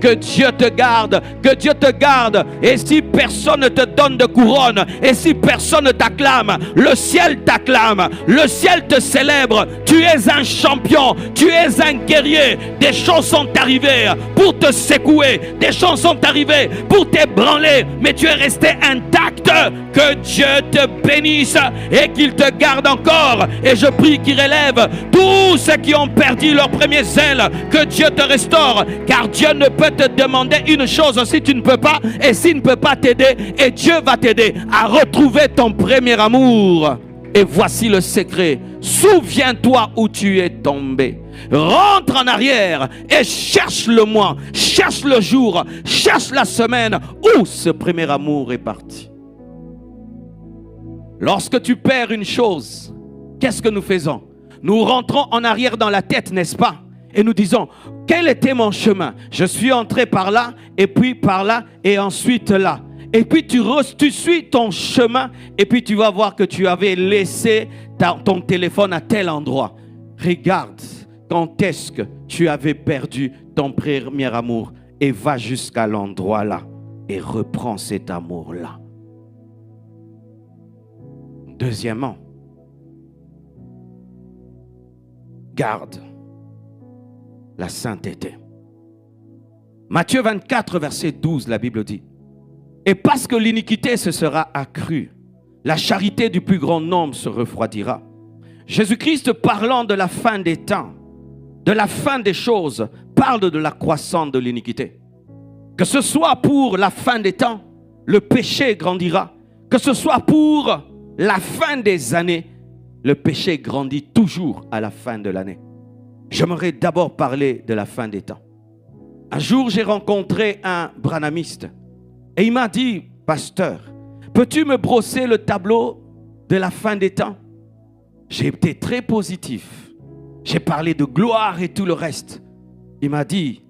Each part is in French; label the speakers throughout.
Speaker 1: Que Dieu te garde, que Dieu te garde. Et si personne ne te donne de couronne, et si personne ne t'acclame, le ciel t'acclame, le ciel te célèbre. Tu es un champion, tu es un guerrier. Des choses sont arrivées pour te secouer, des choses sont arrivées pour t'ébranler, mais tu es resté intact. Que Dieu te bénisse et qu'il te garde encore. Et je prie qu'il relève tous ceux qui ont perdu leur premier zèle, que Dieu te restaure, car Dieu ne peut te demander une chose si tu ne peux pas, et s'il ne peut pas t'aider, et Dieu va t'aider à retrouver ton premier amour. Et voici le secret: souviens-toi où tu es tombé, rentre en arrière et cherche le mois, cherche le jour, cherche la semaine où ce premier amour est parti. Lorsque tu perds une chose, qu'est-ce que nous faisons? Nous rentrons en arrière dans la tête, n'est-ce pas? Et nous disons, quel était mon chemin? Je suis entré par là, et puis par là, et ensuite là. Et puis tu suis ton chemin, et puis tu vas voir que tu avais laissé ton téléphone à tel endroit. Regarde quand est-ce que tu avais perdu ton premier amour, et va jusqu'à l'endroit là, et reprends cet amour-là. Deuxièmement, garde la sainteté. Matthieu 24, verset 12, la Bible dit: et parce que l'iniquité se sera accrue, la charité du plus grand nombre se refroidira. Jésus-Christ, parlant de la fin des temps, de la fin des choses, parle de la croissance de l'iniquité. Que ce soit pour la fin des temps, le péché grandira. Que ce soit pour la fin des années, le péché grandit toujours à la fin de l'année. J'aimerais d'abord parler de la fin des temps. Un jour, j'ai rencontré un branhamiste et il m'a dit: pasteur, peux-tu me brosser le tableau de la fin des temps? J'ai été très positif. J'ai parlé de gloire et tout le reste. Il m'a dit: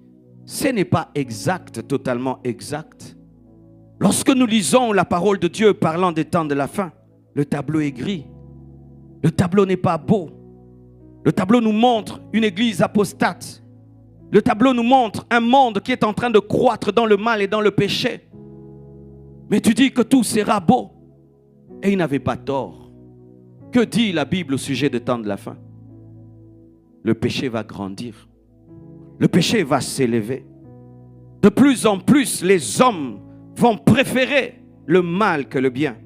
Speaker 1: ce n'est pas exact, totalement exact. Lorsque nous lisons la parole de Dieu parlant des temps de la fin, le tableau est gris. Le tableau n'est pas beau. Le tableau nous montre une église apostate. Le tableau nous montre un monde qui est en train de croître dans le mal et dans le péché. Mais tu dis que tout sera beau. Et il n'avait pas tort. Que dit la Bible au sujet des temps de la fin? Le péché va grandir. Le péché va s'élever. De plus en plus, les hommes vont préférer le mal que le bien.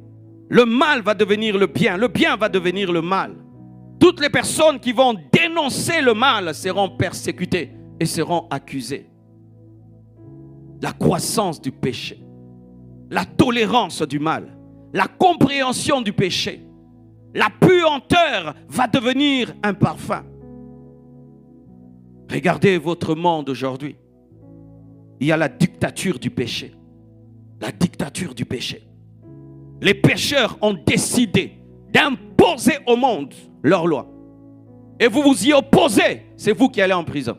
Speaker 1: Le mal va devenir le bien va devenir le mal. Toutes les personnes qui vont dénoncer le mal seront persécutées et seront accusées. La croissance du péché, la tolérance du mal, la compréhension du péché, la puanteur va devenir un parfum. Regardez votre monde aujourd'hui. Il y a la dictature du péché. La dictature du péché. Les pécheurs ont décidé d'imposer au monde leur loi. Et vous vous y opposez, c'est vous qui allez en prison.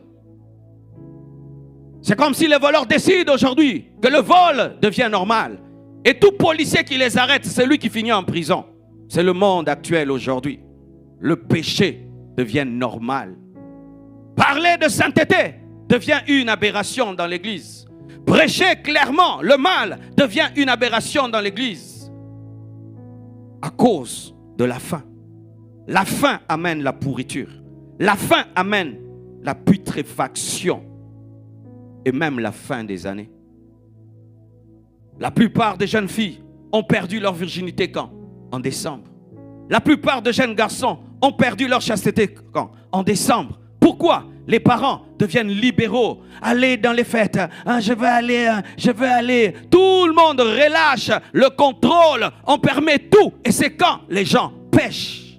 Speaker 1: C'est comme si les voleurs décident aujourd'hui que le vol devient normal. Et tout policier qui les arrête, c'est lui qui finit en prison. C'est le monde actuel aujourd'hui. Le péché devient normal. Parler de sainteté devient une aberration dans l'église. Prêcher clairement le mal devient une aberration dans l'église. À cause de la faim. La faim amène la pourriture. La faim amène la putréfaction. Et même la fin des années. La plupart des jeunes filles ont perdu leur virginité quand? En décembre. La plupart des jeunes garçons ont perdu leur chasteté quand? En décembre. Pourquoi? Les parents deviennent libéraux. Aller dans les fêtes. Je veux aller. Tout le monde relâche le contrôle. On permet tout. Et c'est quand les gens pêchent.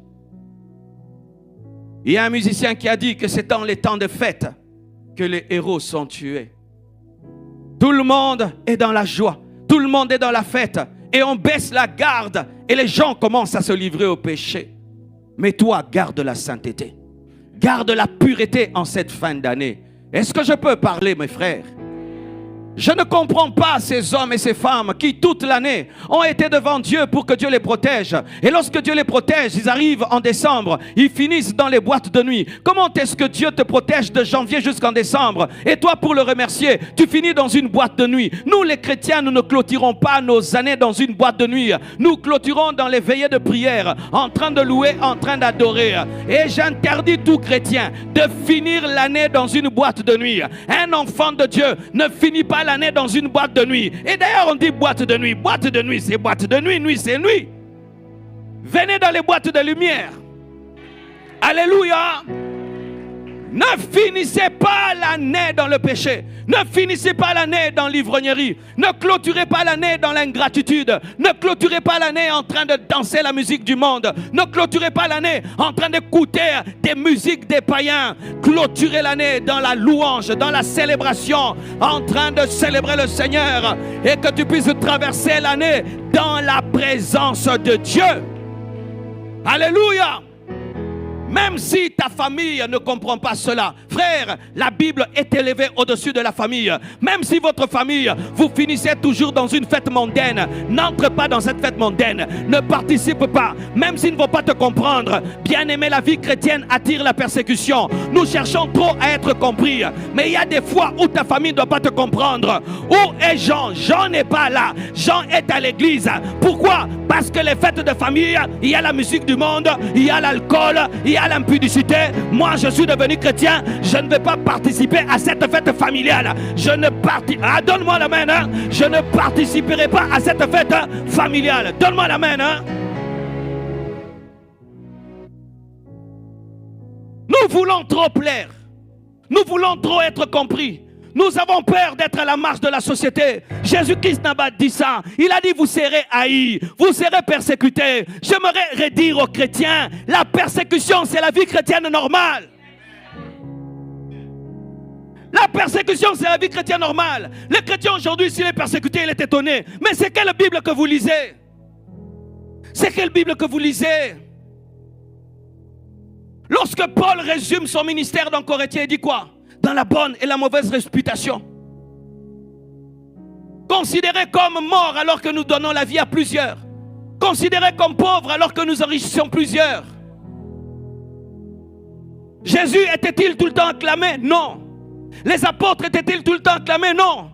Speaker 1: Il y a un musicien qui a dit que c'est dans les temps de fête que les héros sont tués. Tout le monde est dans la joie. Tout le monde est dans la fête. Et on baisse la garde. Et les gens commencent à se livrer au péché. Mais toi, garde la sainteté. Garde la pureté en cette fin d'année. Est-ce que je peux parler, mes frères? Je ne comprends pas ces hommes et ces femmes qui toute l'année ont été devant Dieu pour que Dieu les protège. Et lorsque Dieu les protège, ils arrivent en décembre, ils finissent dans les boîtes de nuit. Comment est-ce que Dieu te protège de janvier jusqu'en décembre? Et toi, pour le remercier, tu finis dans une boîte de nuit. Nous les chrétiens, nous ne clôturons pas nos années dans une boîte de nuit. Nous clôturons dans les veillées de prière, en train de louer, en train d'adorer. Et j'interdis tout chrétien de finir l'année dans une boîte de nuit. Un enfant de Dieu ne finit pas l'année dans une boîte de nuit. Et d'ailleurs on dit boîte de nuit. Boîte de nuit c'est boîte de nuit. Nuit c'est nuit. Venez dans les boîtes de lumière. Alléluia. Ne finissez pas l'année dans le péché. Ne finissez pas l'année dans l'ivrognerie. Ne clôturez pas l'année dans l'ingratitude. Ne clôturez pas l'année en train de danser la musique du monde. Ne clôturez pas l'année en train d'écouter des musiques des païens. Clôturez l'année dans la louange, dans la célébration, en train de célébrer le Seigneur. Et que tu puisses traverser l'année dans la présence de Dieu. Alléluia. Même si ta famille ne comprend pas cela, frère, la Bible est élevée au-dessus de la famille. Même si votre famille, vous finissez toujours dans une fête mondaine, n'entre pas dans cette fête mondaine, ne participe pas, même s'ils ne vont pas te comprendre. Bien aimé, la vie chrétienne attire la persécution. Nous cherchons trop à être compris, mais il y a des fois où ta famille ne doit pas te comprendre. Où est Jean? Jean n'est pas là. Jean est à l'église. Pourquoi? Parce que les fêtes de famille, il y a la musique du monde, il y a l'alcool, il y a l'impudicité. Moi je suis devenu chrétien, je ne vais pas participer à cette fête familiale. Je ne donne-moi la main, hein? Je ne participerai pas à cette fête familiale. Donne-moi la main, hein? Nous voulons trop plaire. Nous voulons trop être compris. Nous avons peur d'être à la marge de la société. Jésus-Christ n'a pas dit ça. Il a dit vous serez haïs, vous serez persécutés. J'aimerais redire aux chrétiens, la persécution c'est la vie chrétienne normale. La persécution c'est la vie chrétienne normale. Le chrétien aujourd'hui s'il est persécuté il est étonné. Mais c'est quelle Bible que vous lisez? C'est quelle Bible que vous lisez? Lorsque Paul résume son ministère dans Corinthiens, il dit quoi? Dans la bonne et la mauvaise réputation. Considérés comme morts alors que nous donnons la vie à plusieurs. Considérés comme pauvres alors que nous enrichissons plusieurs. Jésus était-il tout le temps acclamé? Non. Les apôtres étaient-ils tout le temps acclamés? Non.